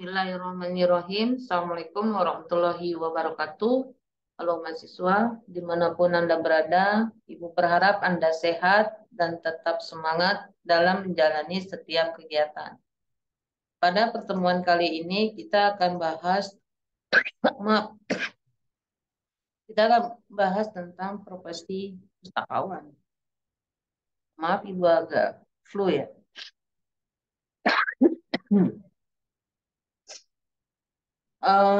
Bismillahirrahmanirrahim. Assalamualaikum warahmatullahi wabarakatuh. Halo mahasiswa, dimanapun Anda berada, Ibu berharap Anda sehat dan tetap semangat dalam menjalani setiap kegiatan. Pada pertemuan kali ini kita akan bahas tentang profesi pustakawan. Maaf Ibu agak flu ya.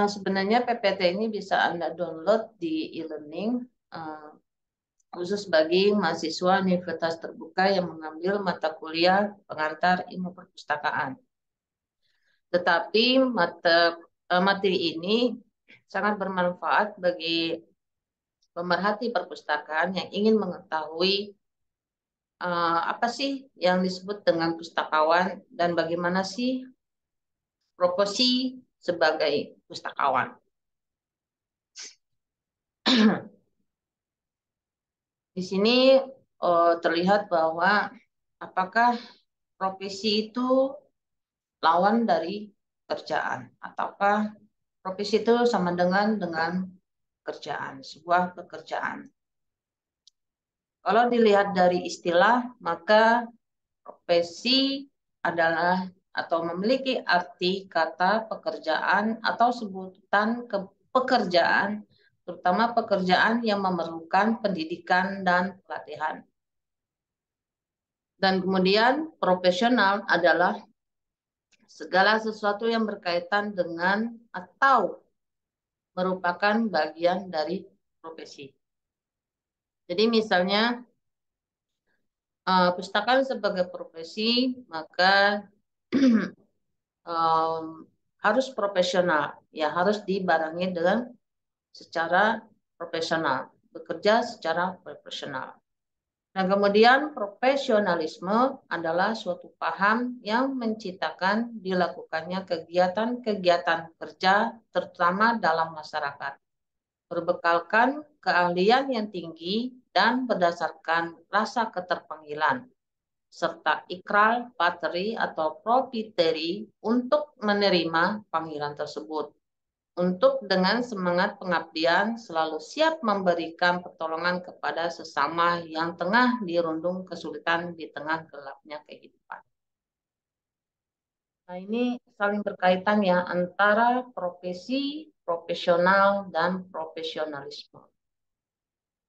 Sebenarnya PPT ini bisa Anda download di e-learning khusus bagi mahasiswa Universitas Terbuka yang mengambil mata kuliah pengantar ilmu perpustakaan. Tetapi materi ini sangat bermanfaat bagi pemerhati perpustakaan yang ingin mengetahui apa sih yang disebut dengan pustakawan dan bagaimana sih profesi sebagai pustakawan. Di sini terlihat bahwa apakah profesi itu lawan dari kerjaan, ataukah profesi itu sama dengan kerjaan, sebuah pekerjaan. Kalau dilihat dari istilah, maka profesi adalah atau memiliki arti kata pekerjaan atau sebutan pekerjaan, terutama pekerjaan yang memerlukan pendidikan dan pelatihan. Dan kemudian profesional adalah segala sesuatu yang berkaitan dengan atau merupakan bagian dari profesi. Jadi misalnya pustakawan sebagai profesi, maka harus profesional, ya harus dibarengi dengan secara profesional, bekerja secara profesional. Nah, kemudian profesionalisme adalah suatu paham yang menciptakan dilakukannya kegiatan-kegiatan kerja, terutama dalam masyarakat, berbekalkan keahlian yang tinggi dan berdasarkan rasa keterpanggilan, serta ikrar pateri atau propiteri untuk menerima panggilan tersebut. Untuk dengan semangat pengabdian selalu siap memberikan pertolongan kepada sesama yang tengah dirundung kesulitan di tengah gelapnya kehidupan. Nah, ini saling berkaitan ya antara profesi, profesional, dan profesionalisme.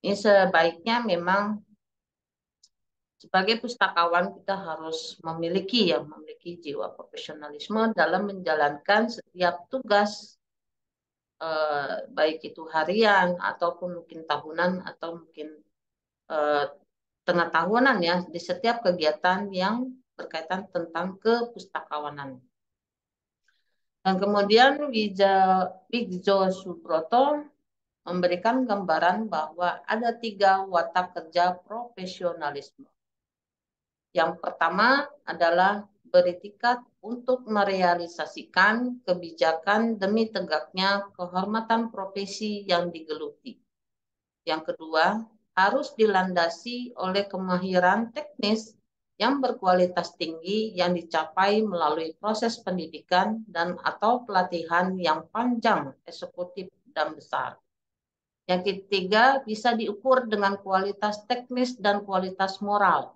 Ini sebaiknya memang sebagai pustakawan kita harus memiliki jiwa profesionalisme dalam menjalankan setiap tugas, baik itu harian ataupun mungkin tahunan atau mungkin tengah tahunan ya, di setiap kegiatan yang berkaitan tentang kepustakawanan. Dan kemudian Wigjo Subroto memberikan gambaran bahwa ada 3 watak kerja profesionalisme. Yang pertama adalah beritikat untuk merealisasikan kebijakan demi tegaknya kehormatan profesi yang digeluti. Yang kedua, harus dilandasi oleh kemahiran teknis yang berkualitas tinggi yang dicapai melalui proses pendidikan dan atau pelatihan yang panjang, eksekutif, dan besar. Yang ketiga, bisa diukur dengan kualitas teknis dan kualitas moral.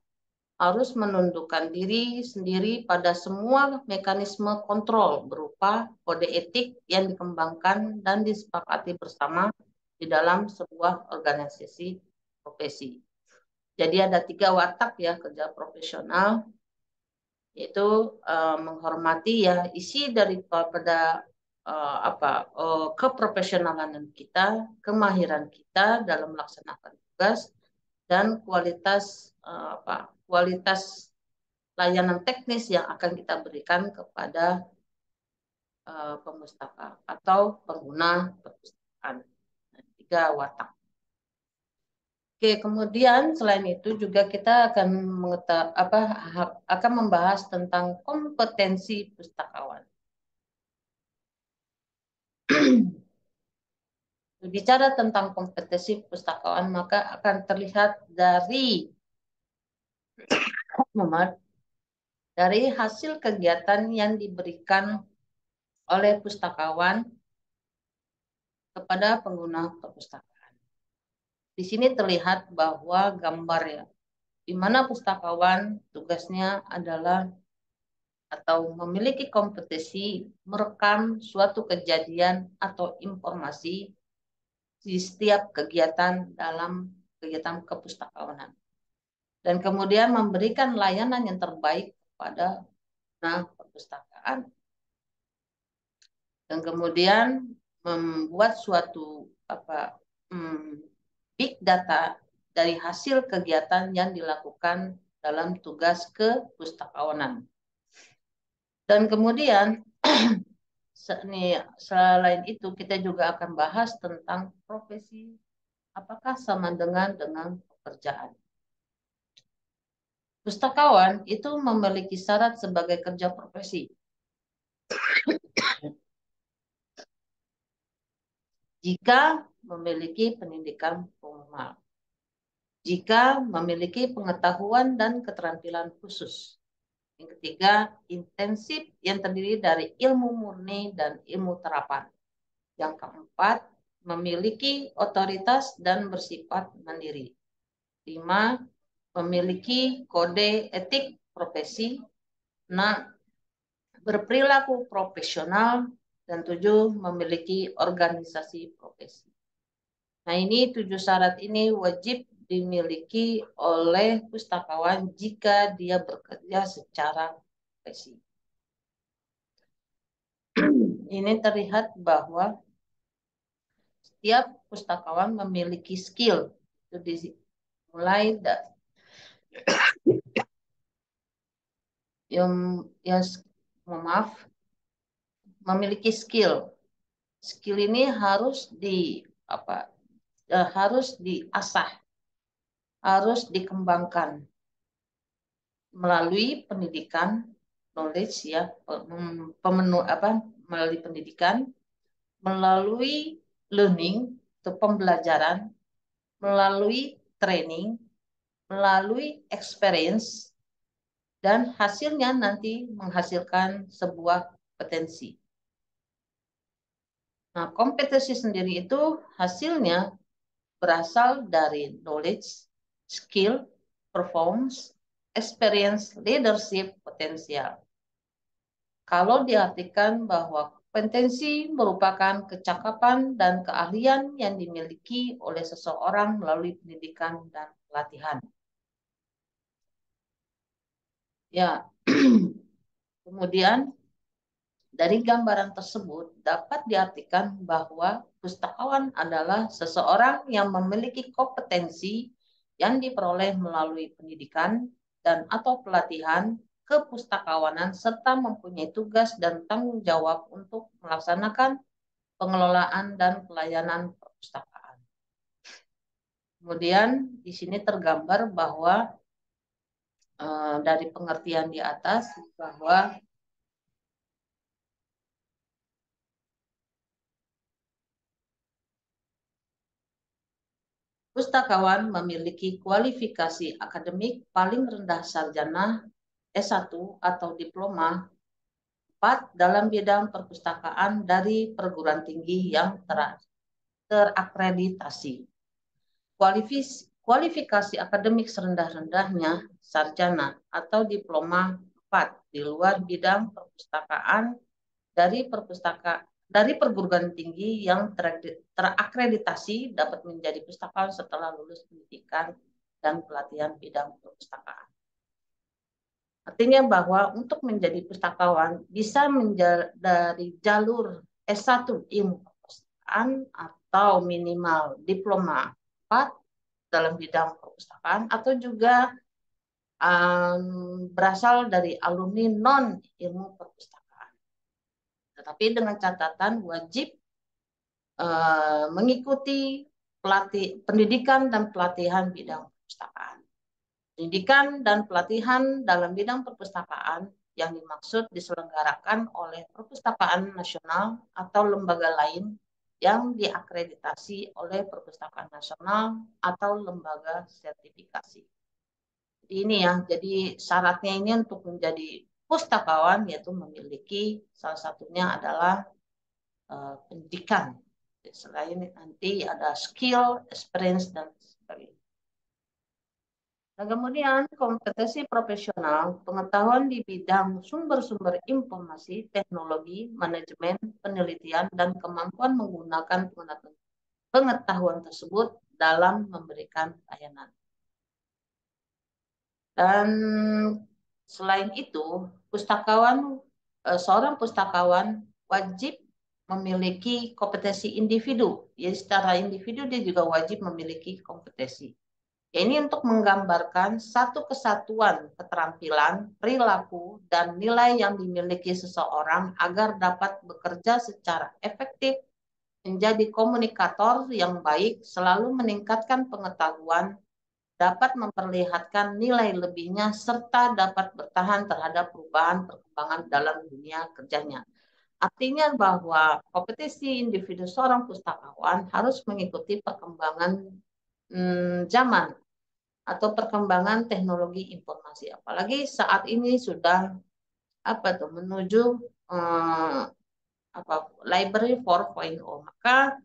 Harus menundukkan diri sendiri pada semua mekanisme kontrol berupa kode etik yang dikembangkan dan disepakati bersama di dalam sebuah organisasi profesi. Jadi ada 3 watak ya kerja profesional, yaitu menghormati ya isi daripada keprofesionalan kita, kemahiran kita dalam melaksanakan tugas, dan kualitas layanan teknis yang akan kita berikan kepada pemustaka atau pengguna perpustakaan. 3 watak. Oke, kemudian selain itu juga kita akan membahas tentang kompetensi pustakawan. Bicara tentang kompetensi pustakawan, maka akan terlihat dari hasil kegiatan yang diberikan oleh pustakawan kepada pengguna perpustakaan. Di sini terlihat bahwa gambar ya, di mana pustakawan tugasnya adalah atau memiliki kompetensi merekam suatu kejadian atau informasi di setiap kegiatan dalam kegiatan kepustakawanan. Dan kemudian memberikan layanan yang terbaik kepada perpustakaan. Dan kemudian membuat suatu big data dari hasil kegiatan yang dilakukan dalam tugas kepustakawanan. Dan kemudian selain itu kita juga akan bahas tentang profesi, apakah sama dengan pekerjaan. Pustakawan itu memiliki syarat sebagai kerja profesi. Jika memiliki pendidikan formal, jika memiliki pengetahuan dan keterampilan khusus. Yang ketiga, intensif yang terdiri dari ilmu murni dan ilmu terapan. Yang keempat, memiliki otoritas dan bersifat mandiri. 5, memiliki kode etik profesi. 6, berperilaku profesional. Dan 7, memiliki organisasi profesi. Nah, ini 7 syarat ini wajib dimiliki oleh pustakawan jika dia bekerja secara profesi. Ini terlihat bahwa setiap pustakawan memiliki skill. Itu mulai memiliki skill. Skill ini harus harus diasah, harus dikembangkan melalui pendidikan, knowledge ya, melalui pendidikan, melalui learning atau pembelajaran, melalui training, melalui experience, dan hasilnya nanti menghasilkan sebuah kompetensi. Nah, kompetensi sendiri itu hasilnya berasal dari knowledge, skill, performance, experience, leadership, potensial. Kalau diartikan bahwa kompetensi merupakan kecakapan dan keahlian yang dimiliki oleh seseorang melalui pendidikan dan pelatihan. Ya, kemudian dari gambaran tersebut dapat diartikan bahwa pustakawan adalah seseorang yang memiliki kompetensi yang diperoleh melalui pendidikan dan atau pelatihan kepustakawanan serta mempunyai tugas dan tanggung jawab untuk melaksanakan pengelolaan dan pelayanan perpustakaan. Kemudian di sini tergambar bahwa dari pengertian di atas bahwa pustakawan memiliki kualifikasi akademik paling rendah sarjana S1 atau diploma 4 dalam bidang perpustakaan dari perguruan tinggi yang terakreditasi. Kualifikasi akademik serendah-rendahnya sarjana atau diploma 4 di luar bidang perpustakaan dari perguruan tinggi yang terakreditasi dapat menjadi pustakawan setelah lulus pendidikan dan pelatihan bidang perpustakaan. Artinya bahwa untuk menjadi pustakawan bisa dari jalur S1 ilmu perpustakaan atau minimal diploma 4 dalam bidang perpustakaan atau juga berasal dari alumni non ilmu perpustakaan. Tetapi dengan catatan wajib mengikuti pendidikan dan pelatihan bidang perpustakaan. Pendidikan dan pelatihan dalam bidang perpustakaan yang dimaksud diselenggarakan oleh Perpustakaan Nasional atau lembaga lain yang diakreditasi oleh Perpustakaan Nasional atau lembaga sertifikasi. Ini ya, jadi syaratnya ini untuk menjadi pustakawan yaitu memiliki salah satunya adalah pendidikan. Selain nanti ada skill, experience, dan sebagainya. Nah, kemudian kompetensi profesional, pengetahuan di bidang sumber-sumber informasi, teknologi, manajemen, penelitian, dan kemampuan menggunakan pengetahuan tersebut dalam memberikan layanan. Dan selain itu, seorang pustakawan wajib memiliki kompetensi individu. Jadi secara individu dia juga wajib memiliki kompetensi. Ini untuk menggambarkan satu kesatuan keterampilan, perilaku, dan nilai yang dimiliki seseorang agar dapat bekerja secara efektif, menjadi komunikator yang baik, selalu meningkatkan pengetahuan, dapat memperlihatkan nilai lebihnya, serta dapat bertahan terhadap perubahan perkembangan dalam dunia kerjanya. Artinya bahwa kompetensi individu seorang pustakawan harus mengikuti perkembangan zaman atau perkembangan teknologi informasi. Apalagi saat ini sudah menuju library 4.0. Maka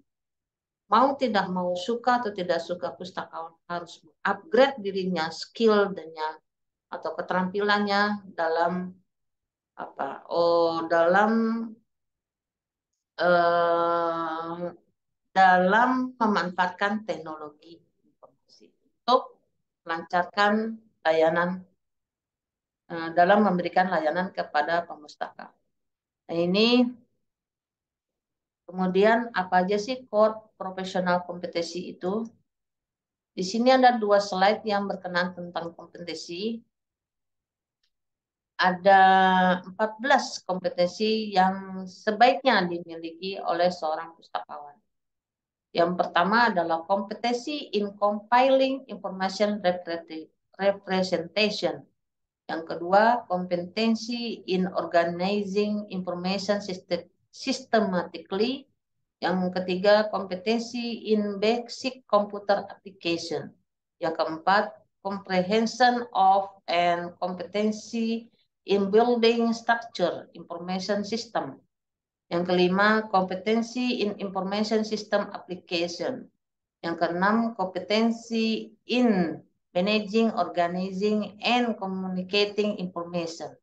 mau tidak mau, suka atau tidak suka, pustakawan harus upgrade dirinya, skill atau keterampilannya dalam dalam dalam memanfaatkan teknologi informasi untuk melancarkan layanan dalam memberikan layanan kepada pemustaka. Nah, ini kemudian apa aja sih core profesional kompetensi itu? Di sini ada 2 slide yang berkenaan tentang kompetensi. Ada 14 kompetensi yang sebaiknya dimiliki oleh seorang pustakawan. Yang pertama adalah kompetensi in compiling information representation. Yang kedua, kompetensi in organizing information systematically. Yang ketiga, kompetensi in basic computer application. Yang keempat, comprehension of and competency in building structure information system. Yang kelima, kompetensi in information system application. Yang keenam, kompetensi in managing, organizing, and communicating information.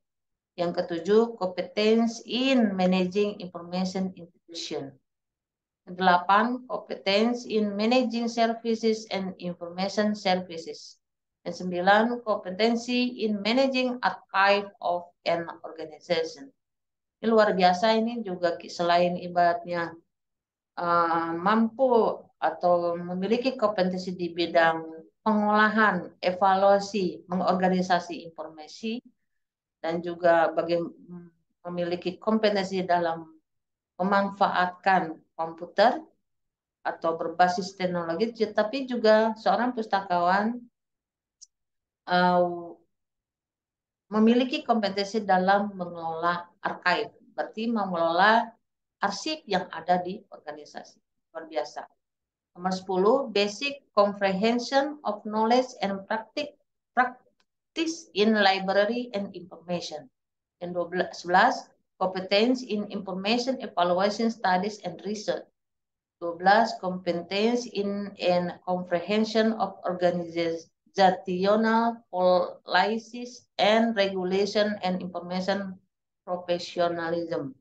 Yang ketujuh, kompetensi in managing information institution. Yang delapan, kompetensi in managing services and information services. Yang sembilan, kompetensi in managing archive of an organization. Ini luar biasa, ini juga selain ibaratnya mampu atau memiliki kompetensi di bidang pengolahan, evaluasi, mengorganisasi informasi, dan juga memiliki kompetensi dalam memanfaatkan komputer atau berbasis teknologi, tapi juga seorang pustakawan memiliki kompetensi dalam mengelola archive, berarti mengelola arsip yang ada di organisasi. Luar biasa. Nomor 10, basic comprehension of knowledge and practice in library and information. Yang 11, competence in information evaluation studies and research. 12, competence in and comprehension of organizational policies and regulation and information professionalism.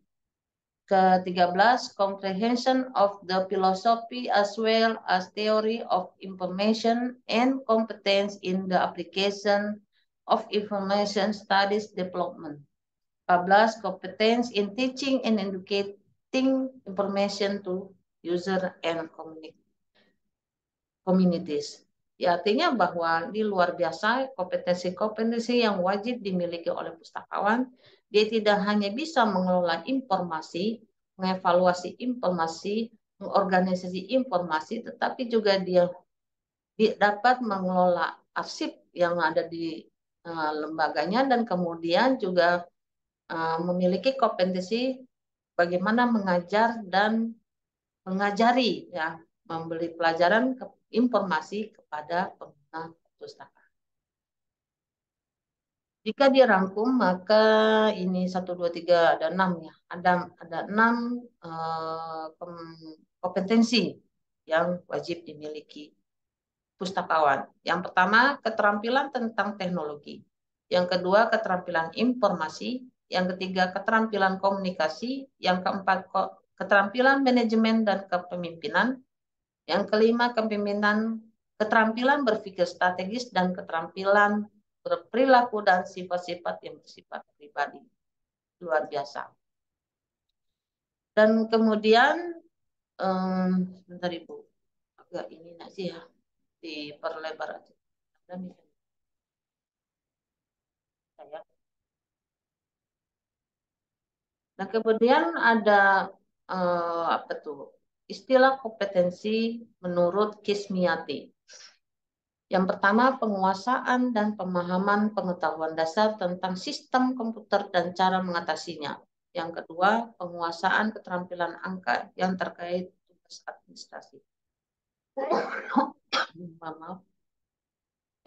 Ke-13, comprehension of the philosophy as well as theory of information and competence in the application of information studies development. 14, competence in teaching and educating information to user and communities. Ya, artinya bahwa di luar biasa kompetensi-kompetensi yang wajib dimiliki oleh pustakawan. Dia tidak hanya bisa mengelola informasi, mengevaluasi informasi, mengorganisasi informasi, tetapi juga dia dapat mengelola arsip yang ada di lembaganya, dan kemudian juga memiliki kompetensi bagaimana mengajar dan mengajari, ya, memberi pelajaran informasi kepada pengguna pustaka. Jika dirangkum maka ini satu dua tiga ada enam ya, ada enam kompetensi yang wajib dimiliki pustakawan. Yang pertama keterampilan tentang teknologi, yang kedua keterampilan informasi, yang ketiga keterampilan komunikasi, yang keempat keterampilan manajemen dan kepemimpinan, yang kelima kepemimpinan, keterampilan berpikir strategis dan keterampilan berperilaku dan sifat-sifat yang bersifat pribadi. Luar biasa. Dan kemudian, sebentar Ibu, agak ini sih ya, diperlebar aja. Dan saya. Nah kemudian ada apa tuh? Istilah kompetensi menurut Kismiati. Yang pertama, penguasaan dan pemahaman pengetahuan dasar tentang sistem komputer dan cara mengatasinya. Yang kedua, penguasaan keterampilan angka yang terkait tugas administrasi. Maaf.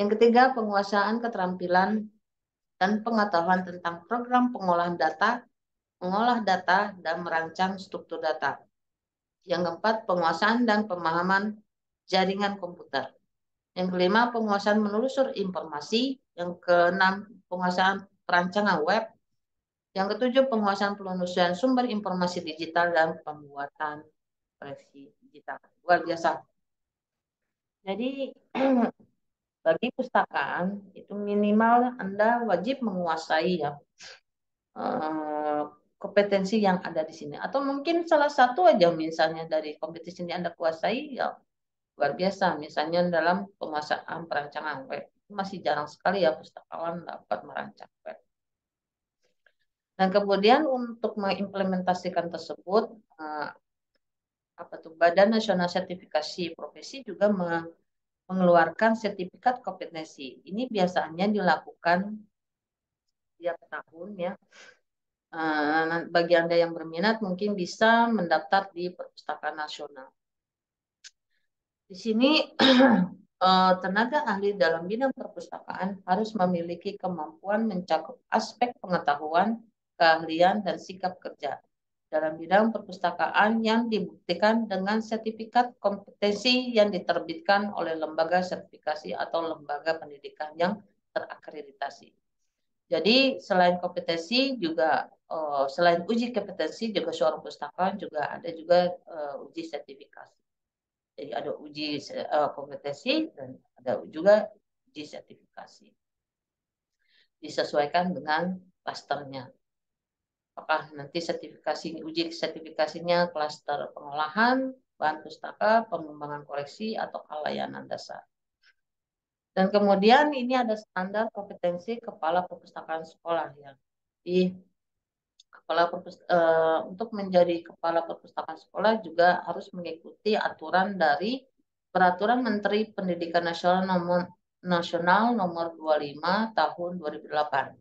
Yang ketiga, penguasaan keterampilan dan pengetahuan tentang program pengolahan data, mengolah data, dan merancang struktur data. Yang keempat, penguasaan dan pemahaman jaringan komputer. Yang kelima, penguasaan menelusur informasi. Yang keenam, penguasaan perancangan web. Yang ketujuh, penguasaan penelusuran sumber informasi digital dan pembuatan koleksi digital. Luar biasa. Jadi, bagi pustakaan, itu minimal Anda wajib menguasai ya kompetensi yang ada di sini. Atau mungkin salah satu aja misalnya dari kompetensi yang Anda kuasai, ya luar biasa. Misalnya dalam penguasaan perancangan web. Masih jarang sekali ya pustakawan dapat merancang web. Dan kemudian untuk mengimplementasikan tersebut, apa tuh Badan Nasional Sertifikasi Profesi juga mengeluarkan sertifikat kompetensi. Ini biasanya dilakukan tiap tahun ya. Bagi Anda yang berminat mungkin bisa mendaftar di Perpustakaan Nasional. Di sini tenaga ahli dalam bidang perpustakaan harus memiliki kemampuan mencakup aspek pengetahuan, keahlian, dan sikap kerja dalam bidang perpustakaan yang dibuktikan dengan sertifikat kompetensi yang diterbitkan oleh lembaga sertifikasi atau lembaga pendidikan yang terakreditasi. Jadi selain kompetensi juga selain uji kompetensi juga seorang pustakawan juga ada juga uji sertifikasi. Jadi ada uji kompetensi dan ada juga uji sertifikasi. Disesuaikan dengan klasternya. Apakah nanti uji sertifikasinya klaster pengolahan, bahan pustaka, pengembangan koleksi, atau layanan dasar. Dan kemudian ini ada standar kompetensi kepala perpustakaan sekolah ya. Di untuk menjadi kepala perpustakaan sekolah juga harus mengikuti aturan dari Peraturan Menteri Pendidikan Nasional nomor 25 tahun 2008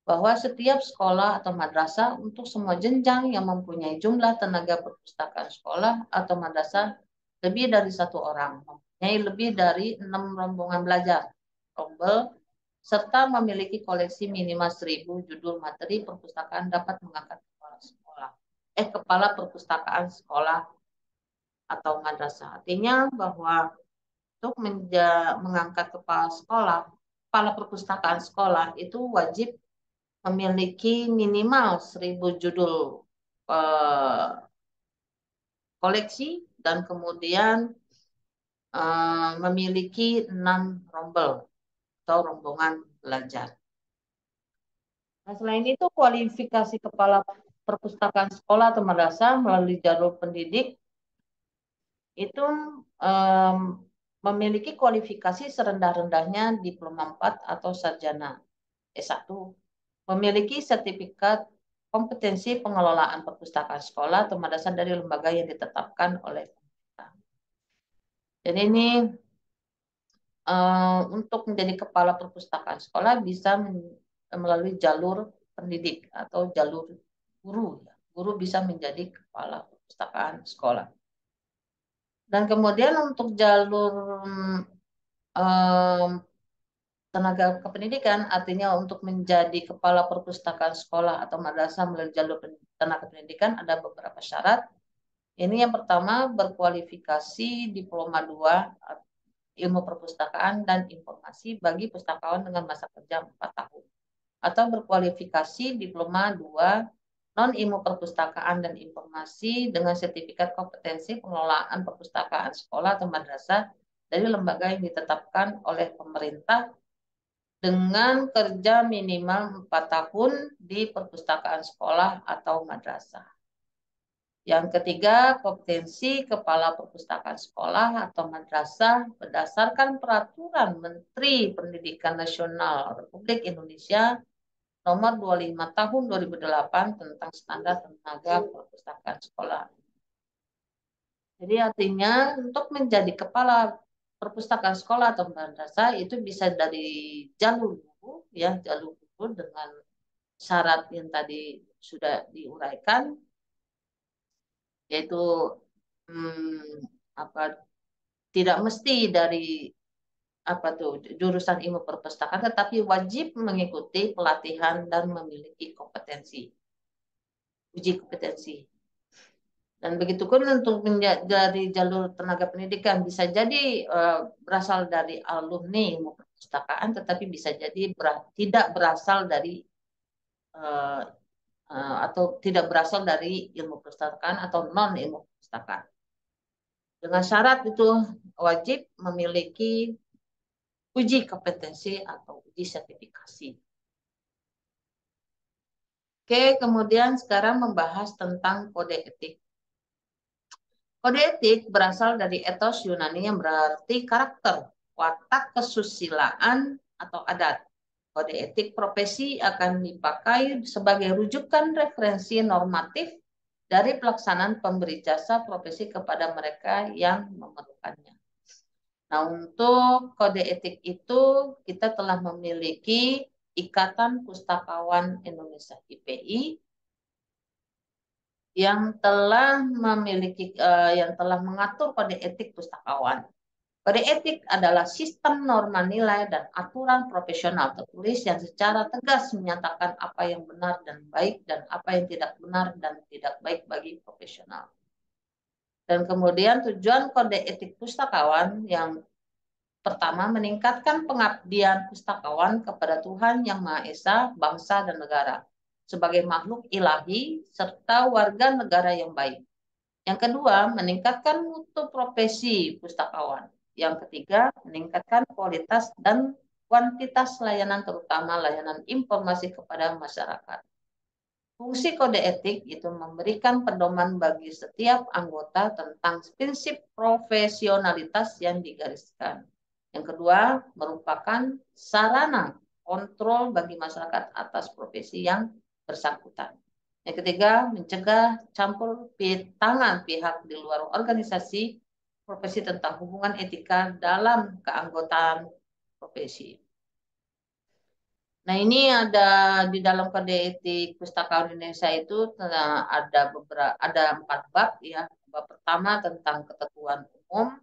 bahwa setiap sekolah atau madrasah untuk semua jenjang yang mempunyai jumlah tenaga perpustakaan sekolah atau madrasah lebih dari satu orang, mempunyai lebih dari 6 rombongan belajar, rombel, serta memiliki koleksi minimal 1.000 judul materi perpustakaan dapat mengangkat kepala perpustakaan sekolah atau madrasah. Artinya bahwa untuk mengangkat kepala sekolah, kepala perpustakaan sekolah itu wajib memiliki minimal 1.000 judul koleksi dan kemudian memiliki 6 rombel atau rombongan belajar. Nah, selain itu kualifikasi kepala perpustakaan sekolah atau madrasah melalui jalur pendidik itu memiliki kualifikasi serendah-rendahnya diploma 4 atau sarjana S1, memiliki sertifikat kompetensi pengelolaan perpustakaan sekolah atau madrasah dari lembaga yang ditetapkan oleh pemerintah. Dan ini untuk menjadi kepala perpustakaan sekolah bisa melalui jalur pendidik atau jalur guru. Guru bisa menjadi kepala perpustakaan sekolah. Dan kemudian untuk jalur tenaga kependidikan artinya untuk menjadi kepala perpustakaan sekolah atau madrasah melalui jalur tenaga pendidikan ada beberapa syarat. Ini yang pertama berkualifikasi diploma 2 ilmu perpustakaan dan informasi bagi pustakawan dengan masa kerja 4 tahun atau berkualifikasi diploma 2 non ilmu perpustakaan dan informasi dengan sertifikat kompetensi pengelolaan perpustakaan sekolah atau madrasah dari lembaga yang ditetapkan oleh pemerintah dengan kerja minimal 4 tahun di perpustakaan sekolah atau madrasah. Yang ketiga, kompetensi kepala perpustakaan sekolah atau madrasah berdasarkan peraturan Menteri Pendidikan Nasional Republik Indonesia nomor 25 tahun 2008 tentang standar tenaga perpustakaan sekolah. Jadi artinya untuk menjadi kepala perpustakaan sekolah atau madrasah itu bisa dari jalur guru, ya jalur guru dengan syarat yang tadi sudah diuraikan, yaitu apa tidak mesti dari apa tuh jurusan ilmu perpustakaan, tetapi wajib mengikuti pelatihan dan memiliki kompetensi, uji kompetensi. Dan begitu pun untuk dari jalur tenaga pendidikan bisa jadi berasal dari alumni ilmu perpustakaan, tetapi bisa jadi tidak berasal dari atau tidak berasal dari ilmu perpustakaan atau non ilmu perpustakaan. Dengan syarat itu wajib memiliki uji kompetensi atau uji sertifikasi. Oke, kemudian sekarang membahas tentang kode etik. Kode etik berasal dari etos Yunani yang berarti karakter, watak kesusilaan, atau adat. Kode etik profesi akan dipakai sebagai rujukan referensi normatif dari pelaksanaan pemberi jasa profesi kepada mereka yang memerlukannya. Nah, untuk kode etik itu kita telah memiliki Ikatan Pustakawan Indonesia (IPI) yang telah mengatur kode etik pustakawan. Kode etik adalah sistem norma nilai dan aturan profesional tertulis yang secara tegas menyatakan apa yang benar dan baik dan apa yang tidak benar dan tidak baik bagi profesional. Dan kemudian tujuan kode etik pustakawan yang pertama, meningkatkan pengabdian pustakawan kepada Tuhan Yang Maha Esa, bangsa dan negara sebagai makhluk ilahi serta warga negara yang baik. Yang kedua, meningkatkan mutu profesi pustakawan. Yang ketiga, meningkatkan kualitas dan kuantitas layanan, terutama layanan informasi kepada masyarakat. Fungsi kode etik itu memberikan pedoman bagi setiap anggota tentang prinsip profesionalitas yang digariskan. Yang kedua, merupakan sarana kontrol bagi masyarakat atas profesi yang bersangkutan. Yang ketiga, mencegah campur tangan pihak di luar organisasi profesi tentang hubungan etika dalam keanggotaan profesi. Nah, ini ada di dalam kode etik pustakawan Indonesia itu ada 4 bab ya. Bab pertama tentang ketentuan umum,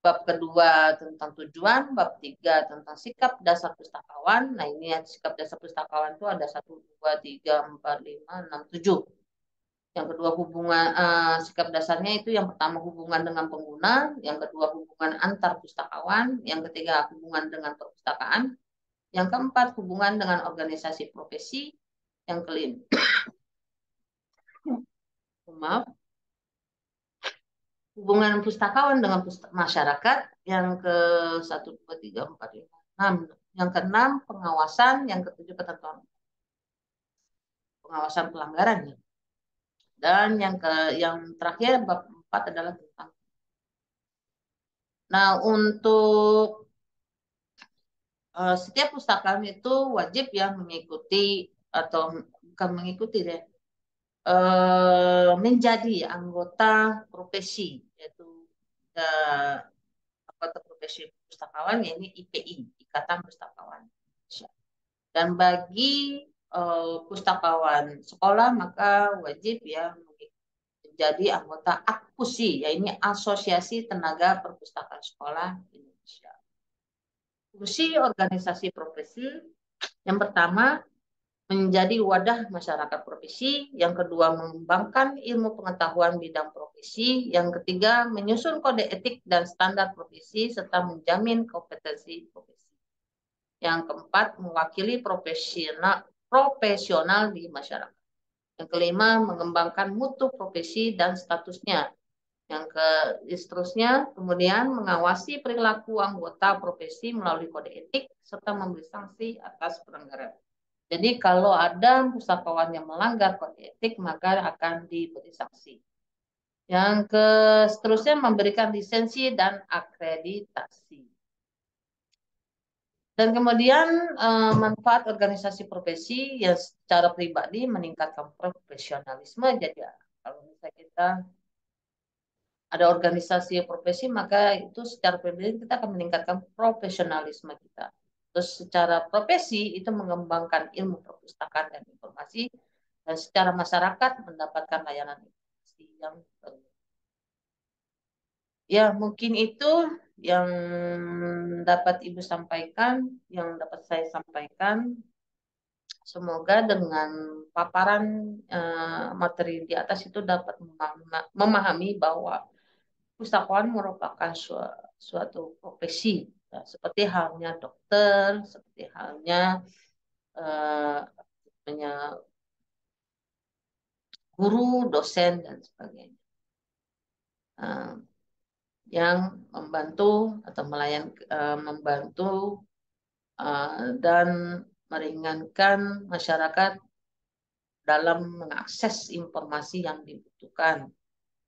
bab kedua tentang tujuan, bab 3 tentang sikap dasar pustakawan. Nah, ini sikap dasar pustakawan itu ada 1, 2, 3, 4, 5, 6, 7. Yang kedua sikap dasarnya itu yang pertama hubungan dengan pengguna, yang kedua hubungan antar pustakawan, yang ketiga hubungan dengan perpustakaan, yang keempat hubungan dengan organisasi profesi, yang kelima hubungan pustakawan dengan masyarakat, yang ke 1, 2, 3, 4, 5, 6. Yang keenam pengawasan, yang ketujuh ketentuan pengawasan pelanggaran. Dan yang terakhir bab 4 adalah tentang. Nah, untuk setiap pustakawan itu wajib ya mengikuti atau bukan mengikuti deh, menjadi anggota profesi, yaitu anggota profesi pustakawan, yaitu IPI, Ikatan Pustakawan Indonesia. Dan bagi pustakawan sekolah maka wajib ya menjadi anggota AKPUSI, yaitu Asosiasi Tenaga Perpustakaan Sekolah Indonesia. Fungsi organisasi profesi yang pertama menjadi wadah masyarakat profesi, yang kedua mengembangkan ilmu pengetahuan bidang profesi, yang ketiga menyusun kode etik dan standar profesi serta menjamin kompetensi profesi. Yang keempat mewakili profesional di masyarakat. Yang kelima mengembangkan mutu profesi dan statusnya. Yang seterusnya kemudian mengawasi perilaku anggota profesi melalui kode etik serta memberi sanksi atas pelanggaran. Jadi kalau ada pustakawan yang melanggar kode etik maka akan diberi sanksi. Yang seterusnya memberikan lisensi dan akreditasi. Dan kemudian manfaat organisasi profesi yang secara pribadi meningkatkan profesionalisme. Jadi kalau misalnya kita ada organisasi profesi maka itu secara pribadi kita akan meningkatkan profesionalisme kita. Terus secara profesi itu mengembangkan ilmu perpustakaan dan informasi dan secara masyarakat mendapatkan layanan informasi yang perlu. Ya, mungkin itu yang dapat Ibu sampaikan, yang dapat saya sampaikan. Semoga dengan paparan materi di atas itu dapat memahami bahwa pustakawan merupakan suatu profesi, ya, seperti halnya dokter, seperti halnya eh, guru, dosen, dan sebagainya. Eh, yang membantu atau membantu dan meringankan masyarakat dalam mengakses informasi yang dibutuhkan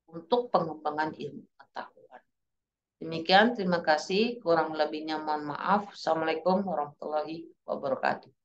untuk pengembangan ilmu pengetahuan. Demikian, terima kasih. Kurang lebihnya mohon maaf. Assalamualaikum warahmatullahi wabarakatuh.